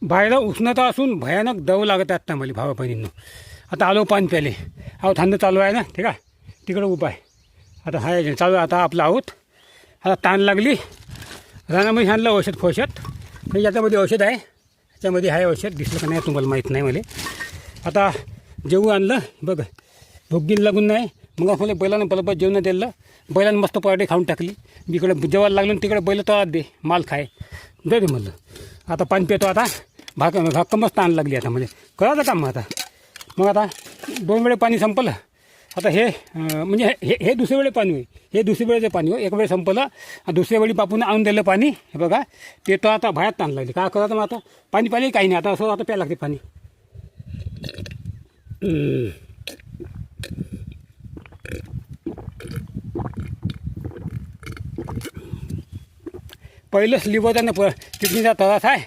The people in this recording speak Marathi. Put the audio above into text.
बाहेर उष्णता असून भयानक दव लागत आहेत ना मला भावा बहिणींनो. आता आलो पाणी प्याले. अहो थंड चालू आहे ना, ठीक आहे. तिकडं उभा आहे आता. हाय चालू आहे आता आपलं आहोत. आता ताण लागली. रानामध्ये आणलं औषध फौषध. हे याच्यामध्ये औषध आहे. याच्यामध्ये आहे औषध. दिसलं का नाही तुम्हाला माहीत नाही मला. आता जेवू आणलं बघ. भुगीन लागून नाही. मग मला बैलानं बरोबर जेवण दिलं. बैलानं मस्त पराठे खाऊन टाकली. मी इकडे जेवायला लागलो तिकडे बैल तळात दे माल खाय दे म्हणलं. आता पाणी पितो. आता भाक्कमच ताण लागली आता म्हणजे करायचं काम आता. मग आता 2 वेळे पाणी संपलं. आता हे म्हणजे हे दुसऱ्या वेळे पाणी होईल. हे दुसऱ्या वेळेचं पाणी हो. एक वेळ संपलं. दुसऱ्या वेळी बापून आणून दिलं पाणी. हे बघा ते तर आता बाहेर ताण लागली. काय करायचं मग आता. पाणी प्यायला काही नाही आता. असं आता प्यायला लागते पाणी. पहिलंच लिव्हरचा किडनीचा त्रास आहे.